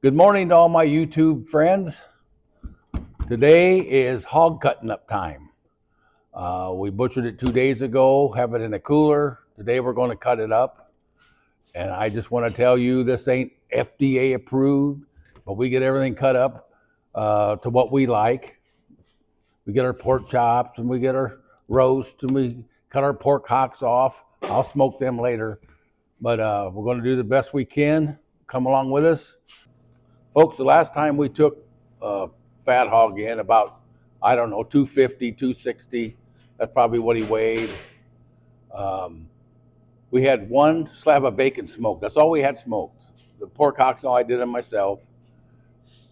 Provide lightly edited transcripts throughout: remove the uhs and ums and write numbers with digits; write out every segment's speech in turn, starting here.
Good morning to all my YouTube friends. Today is hog cutting up time. We butchered it 2 days ago, have it in a cooler. Today we're going to cut it up. And I just want to tell you this ain't FDA approved, but we get everything cut up to what we like. We get our pork chops and we get our roast and we cut our pork hocks off. I'll smoke them later, but we're going to do the best we can. Come along with us. Folks, the last time we took a fat hog in, about, I don't know, 250, 260, that's probably what he weighed. We had one slab of bacon smoked. That's all we had smoked. The pork hocks, I did them myself.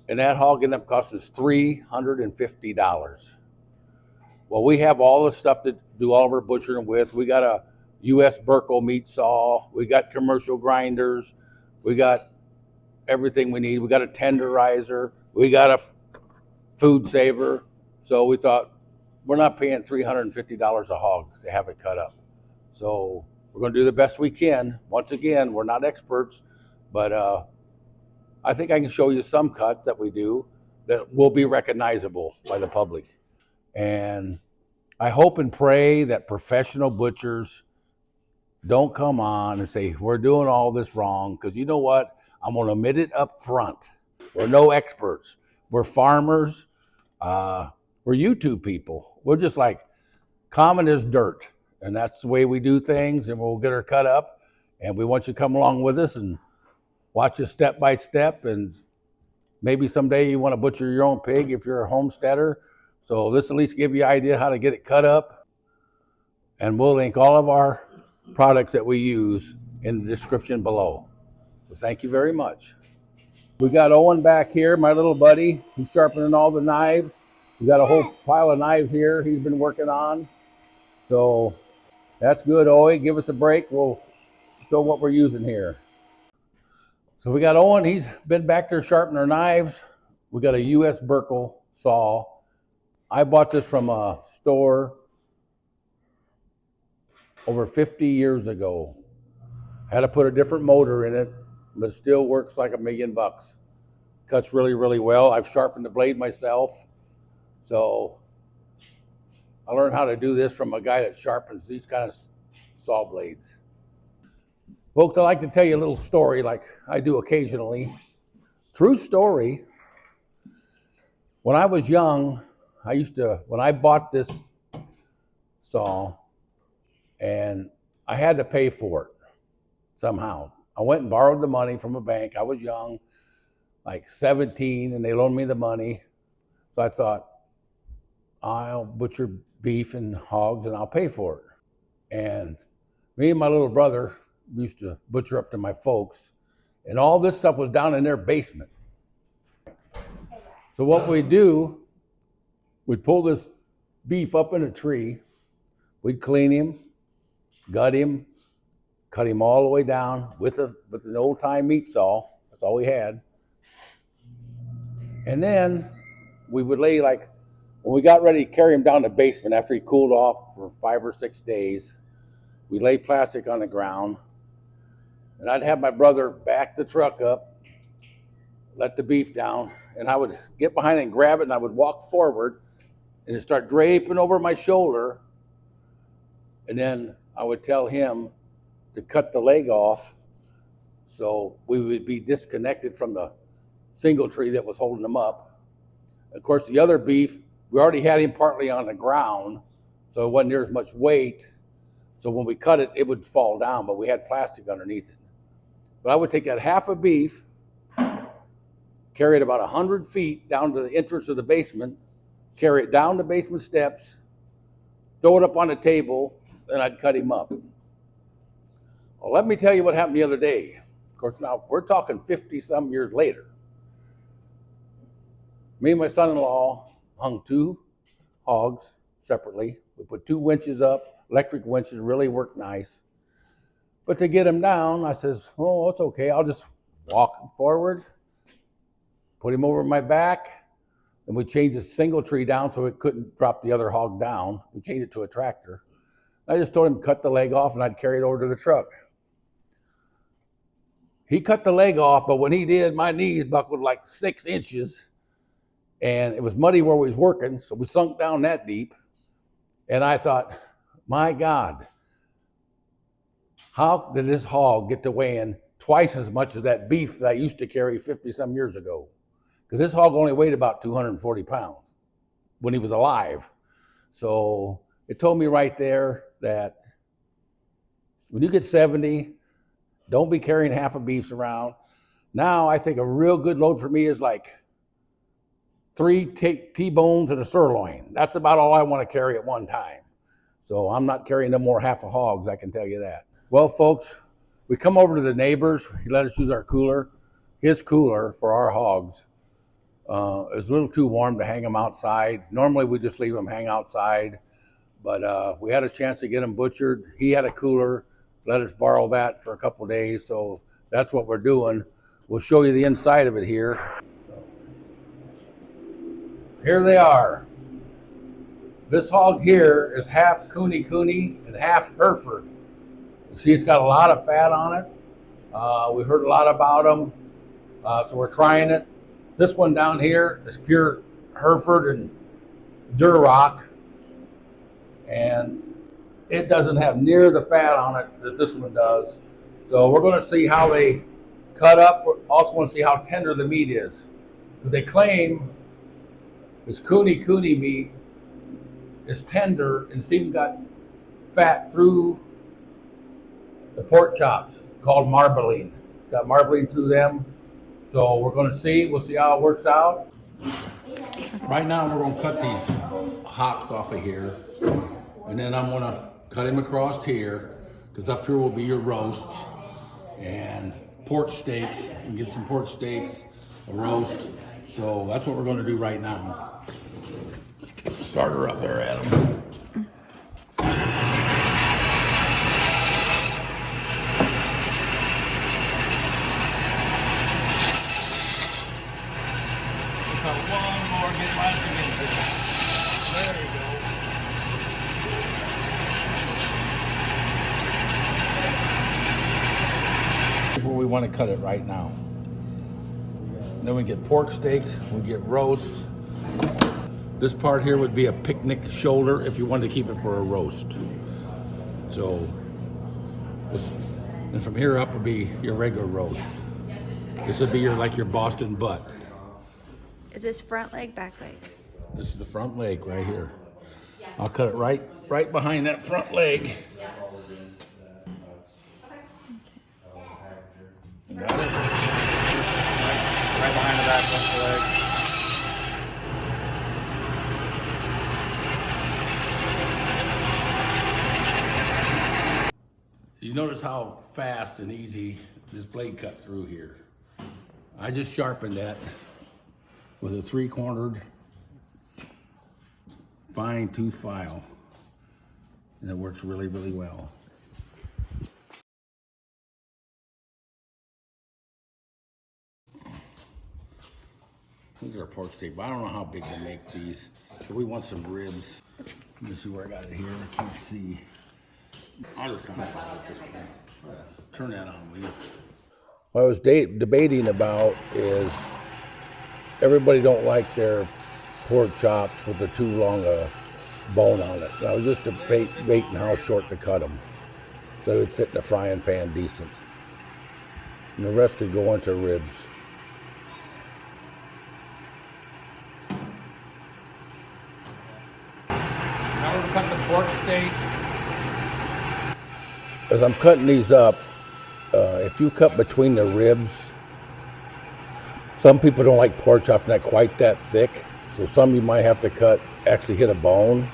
And that hog ended up costing us $350. Well, we have all the stuff to do all of our butchering with. We got a U.S. Berkel Meat Saw. We got commercial grinders. We got everything we need. We got a tenderizer. We got a food saver. So we thought, we're not paying $350 a hog to have it cut up. So we're going to do the best we can. Once again, we're not experts, but I think I can show you some cuts that we do that will be recognizable by the public. And I hope and pray that professional butchers don't come on and say, we're doing all this wrong, because you know what? I'm going to admit it up front. We're no experts. We're farmers. We're YouTube people. We're just like common as dirt. And that's the way we do things, and we'll get her cut up. And we want you to come along with us and watch us step by step. And maybe someday you want to butcher your own pig if you're a homesteader. So this at least give you an idea how to get it cut up. And we'll link all of our products that we use in the description below. So thank you very much. We got Owen back here, my little buddy. He's sharpening all the knives. We got a whole pile of knives here he's been working on. So that's good, Owen. Give us a break. We'll show what we're using here. So we got Owen. He's been back there sharpening our knives. We got a U.S. Berkel saw. I bought this from a store over 50 years ago. Had to put a different motor in it, but it still works like $1,000,000. Cuts really, really well. I've sharpened the blade myself. So I learned how to do this from a guy that sharpens these kind of saw blades. Folks, I like to tell you a little story like I do occasionally. True story. When I was young, when I bought this saw, and I had to pay for it somehow. I went and borrowed the money from a bank. I was young, like 17, and they loaned me the money. So I thought, I'll butcher beef and hogs and I'll pay for it. And me and my little brother used to butcher up to my folks, and all this stuff was down in their basement. So what we'd do, we'd pull this beef up in a tree, we'd clean him, gut him, cut him all the way down with an old-time meat saw. That's all we had. And then we would lay, like, when we got ready to carry him down the basement after he cooled off for 5 or 6 days, we lay plastic on the ground, and I'd have my brother back the truck up, let the beef down, and I would get behind it and grab it, and I would walk forward, and it'd start draping over my shoulder, and then I would tell him to cut the leg off so we would be disconnected from the single tree that was holding him up. Of course, the other beef, we already had him partly on the ground, so it wasn't near as much weight. So when we cut it, it would fall down, but we had plastic underneath it. But I would take that half a beef, carry it about 100 feet down to the entrance of the basement, carry it down the basement steps, throw it up on the table, and I'd cut him up. Well, let me tell you what happened the other day. Of course, now we're talking 50-some years later. Me and my son-in-law hung 2 hogs separately. We put 2 winches up. Electric winches really work nice. But to get them down, I says, oh, it's okay. I'll just walk forward, put him over my back, and we changed the single tree down so it couldn't drop the other hog down. We changed it to a tractor. I just told him to cut the leg off, and I'd carry it over to the truck. He cut the leg off, but when he did, my knees buckled like 6 inches, and it was muddy where we was working, so we sunk down that deep. And I thought, my God, how did this hog get to weighing twice as much as that beef that I used to carry 50-some years ago? Because this hog only weighed about 240 pounds when he was alive. So it told me right there that when you get 70, don't be carrying half a beefs around. Now I think a real good load for me is like 3 T-bones and a sirloin. That's about all I want to carry at one time. So I'm not carrying no more half a hogs, I can tell you that. Well, folks, we come over to the neighbors. He let us use our cooler, his cooler for our hogs. It was a little too warm to hang them outside. Normally we just leave them hang outside, but we had a chance to get them butchered. He had a cooler, let us borrow that for a couple days, so that's what we're doing. We'll show you the inside of it here. Here they are. This hog here is half Kune Kune and half Hereford. You see it's got a lot of fat on it. We heard a lot about them, so we're trying it. This one down here is pure Hereford and Duroc, and it doesn't have near the fat on it that this one does. So we're going to see how they cut up. We're also going to see how tender the meat is. They claim this Kune Kune meat is tender and it's even got fat through the pork chops called marbling. It's got marbling through them. So we're going to see. We'll see how it works out. Right now we're going to cut these hocks off of here. And then I'm going to cut him across here, because up here will be your roasts and pork steaks. You can get some pork steaks, a roast. So that's what we're going to do right now. Start her up there, Adam. One more, get my there you go. Where we want to cut it right now. Then we get pork steaks, we get roast. This part here would be a picnic shoulder if you wanted to keep it for a roast. So, and from here up would be your regular roast. This would be your Boston butt. Is this front leg, back leg? This is the front leg right here. I'll cut it right behind that front leg. Got it? Right behind the back front leg. You notice how fast and easy this blade cut through here. I just sharpened that with a 3-cornered fine tooth file, and it works really, really well. These are pork steak, but I don't know how big to make these. So we want some ribs. Let me see where I got it here. I can't see. I'll just kind of follow it this way. Turn that on, will you? What I was debating about is everybody don't like their pork chops with the too long a bone on it. And I was just debating how short to cut them so it would fit in the frying pan decent. And the rest could go into ribs. Now let's cut the pork steak. As I'm cutting these up, if you cut between the ribs, some people don't like pork chops not quite that thick. So some you might have to actually hit a bone,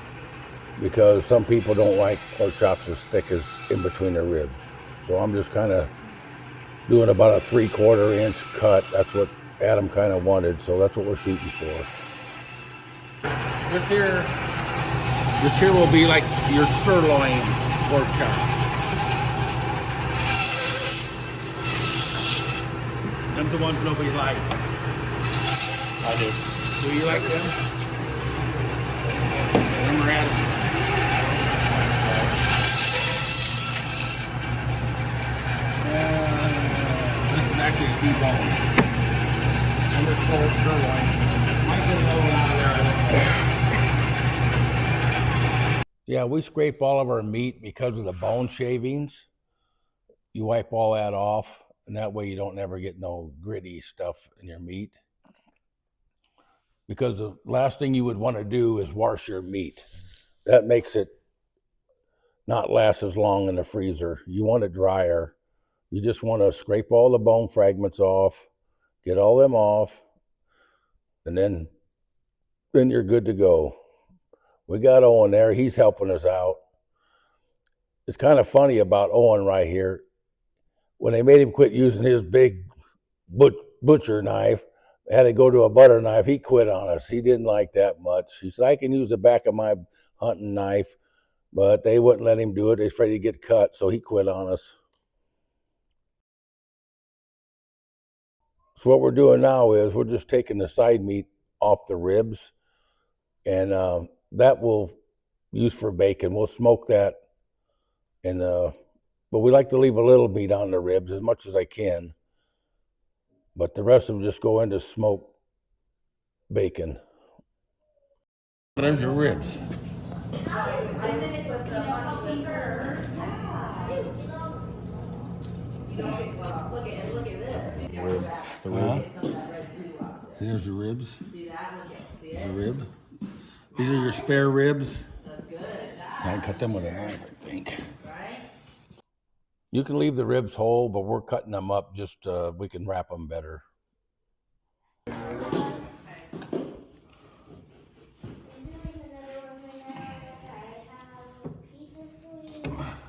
because some people don't like pork chops as thick as in between their ribs. So I'm just kind of doing about a 3/4 inch cut. That's what Adam kind of wanted, so that's what we're shooting for. This here will be like your sirloin pork chop. Them the ones nobody likes. I do. Do you like them? Them are Adam. This is deboned. Undersold sirloin. Might get another one out of there, I don't know. Yeah, we scrape all of our meat because of the bone shavings. You wipe all that off, and that way you don't ever get no gritty stuff in your meat. Because the last thing you would want to do is wash your meat. That makes it not last as long in the freezer. You want it drier. You just want to scrape all the bone fragments off, get all them off, and then you're good to go. We got Owen there. He's helping us out. It's kind of funny about Owen right here. When they made him quit using his big butcher knife, had to go to a butter knife, he quit on us. He didn't like that much. He said, I can use the back of my hunting knife, but they wouldn't let him do it. They're afraid he'd get cut, so he quit on us. So what we're doing now is we're just taking the side meat off the ribs, and that we'll use for bacon. We'll smoke that, and but we like to leave a little meat on the ribs as much as I can. But the rest of them just go into smoked bacon. There's your ribs. See, there's your ribs. There's a rib. These are your spare ribs. I can cut them with a knife, I think. You can leave the ribs whole, but we're cutting them up just we can wrap them better.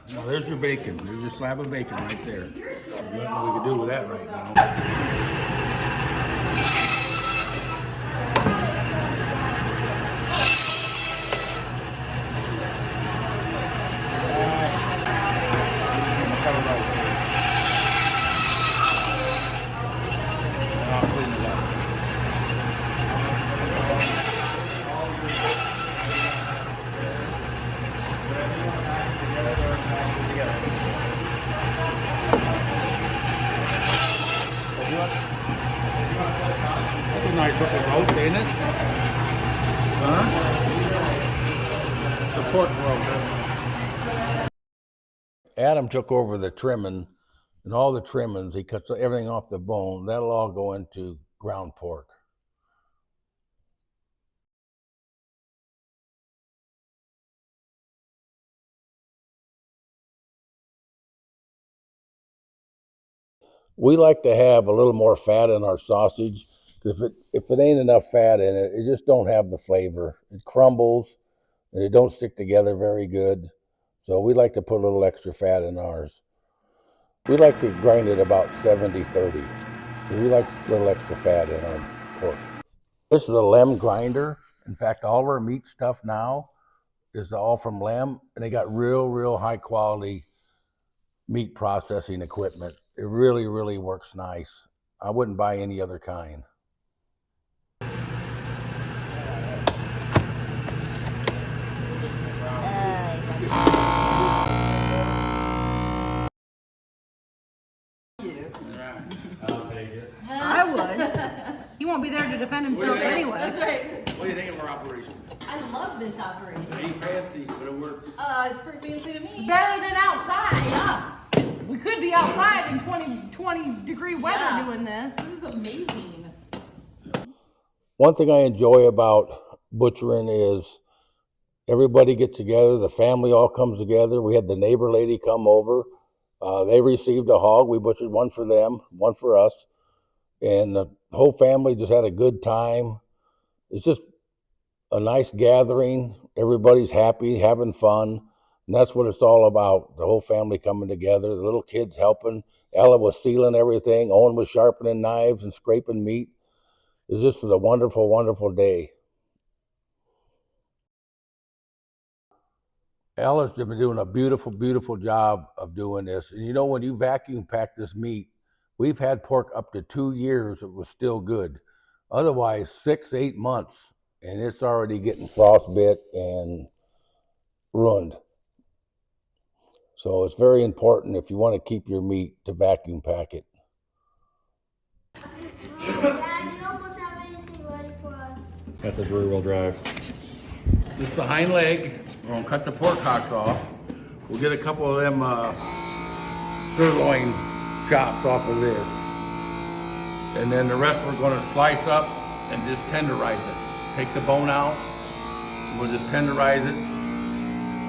Now there's your bacon. There's your slab of bacon right there. Nothing we can do with that right now. That's a nice looking roast, ain't it? Huh? The pork roast. Adam took over the trimming, and all the trimmings, he cuts everything off the bone. That'll all go into ground pork. We like to have a little more fat in our sausage. If it ain't enough fat in it, it just don't have the flavor. It crumbles, and it don't stick together very good. So we like to put a little extra fat in ours. We like to grind it about 70-30. We like a little extra fat in our pork. This is a Lem grinder. In fact, all of our meat stuff now is all from Lem, and they got real high quality meat processing equipment. It really works nice. I wouldn't buy any other kind. I'll take it. I would. He won't be there to defend himself anyway. That's right. What do you think of our operation? I love this operation. It ain't fancy, but it works. It's pretty fancy to me. Better than outside. Yeah. We could be outside in 20 degree weather Yeah. doing this. This is amazing. One thing I enjoy about butchering is everybody gets together. The family all comes together. We had the neighbor lady come over. They received a hog. We butchered one for them, one for us. And the whole family just had a good time. It's just a nice gathering. Everybody's happy, having fun. And that's what it's all about. The whole family coming together, the little kids helping. Ella was sealing everything. Owen was sharpening knives and scraping meat. It just was a wonderful day. Ella's been doing a beautiful job of doing this. And you know, when you vacuum pack this meat, we've had pork up to 2 years. It was still good. Otherwise, 6-8 months, and it's already getting frostbit and ruined. So it's very important if you want to keep your meat to vacuum pack it. Dad, you almost have anything ready for us. That's a rear-wheel drive. This is the hind leg. We're gonna cut the pork hocks off. We'll get a couple of them sirloin chops off of this. And then the rest we're gonna slice up and just tenderize it. Take the bone out, we'll just tenderize it.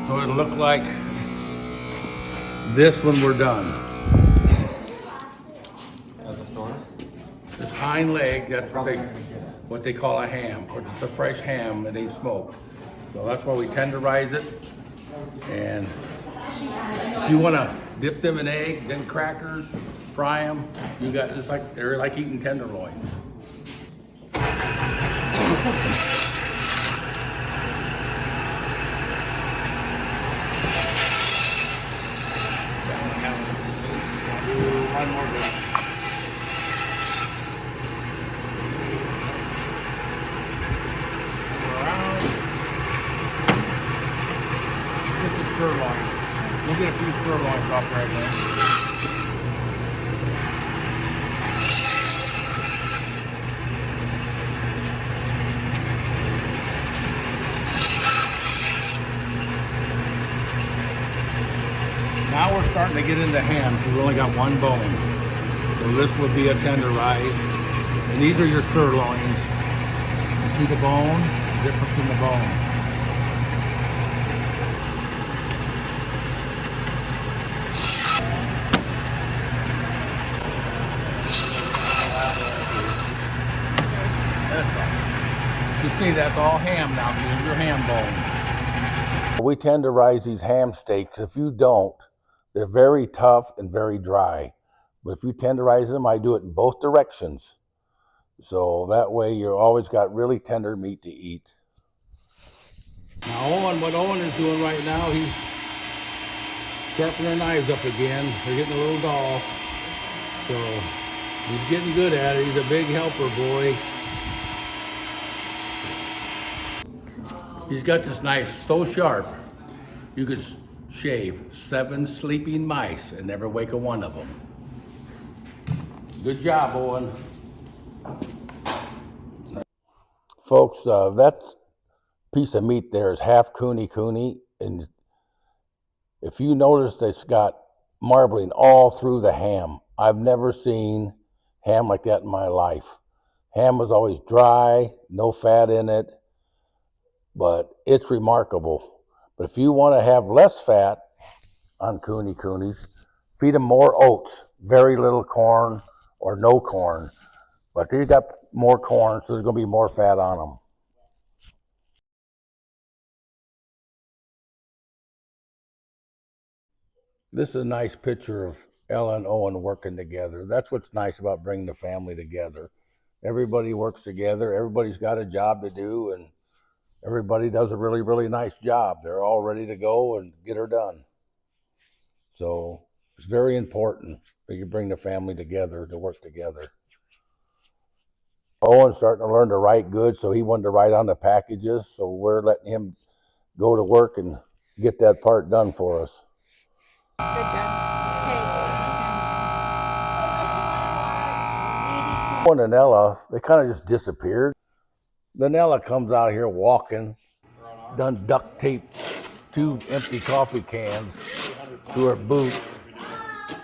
So it'll look like this when we're done. At the store? This hind leg, that's what they call a ham, because it's a fresh ham that ain't smoked. So that's why we tenderize it. And if you want to dip them in egg, then crackers, fry them, you got just like they're like eating tenderloins. One more drop. Sirloin. We'll get a few sirloins off right now. Now we're starting to get into ham because we only got one bone. So this would be a tenderized. And these are your sirloins. You see the bone? The difference in the bone. You see, that's all ham now. Here's your ham bone. We tenderize these ham steaks. If you don't, they're very tough and very dry. But if you tenderize them, I do it in both directions. So that way you always got really tender meat to eat. Now what Owen is doing right now, he's sharpening knives up again. They're getting a little dull. So he's getting good at it. He's a big helper, boy. He's got this knife so sharp, you could shave 7 sleeping mice and never wake a one of them. Good job, Owen. Folks, that piece of meat there is half Kune Kune, and if you notice, it's got marbling all through the ham. I've never seen ham like that in my life. Ham was always dry, no fat in it. But it's remarkable. But if you want to have less fat on Kune Kunes, feed them more oats, very little corn or no corn. But they got more corn, so there's going to be more fat on them. This is a nice picture of Ella and Owen working together. That's what's nice about bringing the family together. Everybody works together. Everybody's got a job to do, and everybody does a really, really nice job. They're all ready to go and get her done. So it's very important that you bring the family together to work together. Owen's starting to learn to write good, so he wanted to write on the packages. So we're letting him go to work and get that part done for us. Good job. Owen and Ella, they kind of just disappeared. Then Ella comes out here walking, done duct taped 2 empty coffee cans to her boots,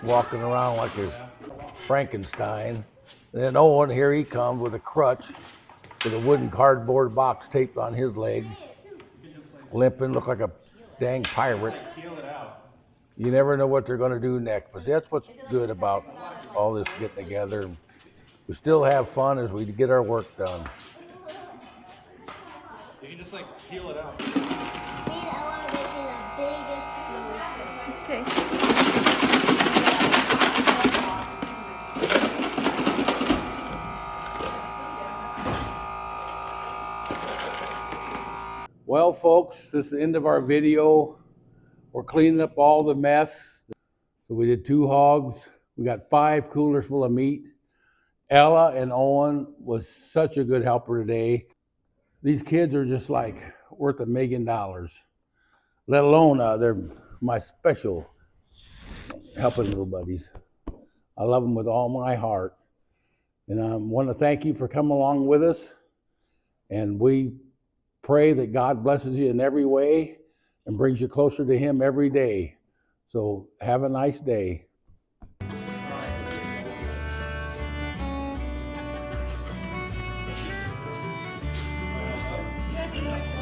walking around like his Frankenstein. And then Owen, here he comes with a crutch with a wooden cardboard box taped on his leg, limping, look like a dang pirate. You never know what they're going to do next. But see, that's what's good about all this getting together. We still have fun as we get our work done. You can just like peel it out. Me and Ella are making the biggest piece. Okay. Well, folks, this is the end of our video. We're cleaning up all the mess. So we did 2 hogs. We got 5 coolers full of meat. Ella and Owen was such a good helper today. These kids are just like worth $1 million, let alone they're my special helping little buddies. I love them with all my heart. And I want to thank you for coming along with us. And we pray that God blesses you in every way and brings you closer to Him every day. So have a nice day. Yes,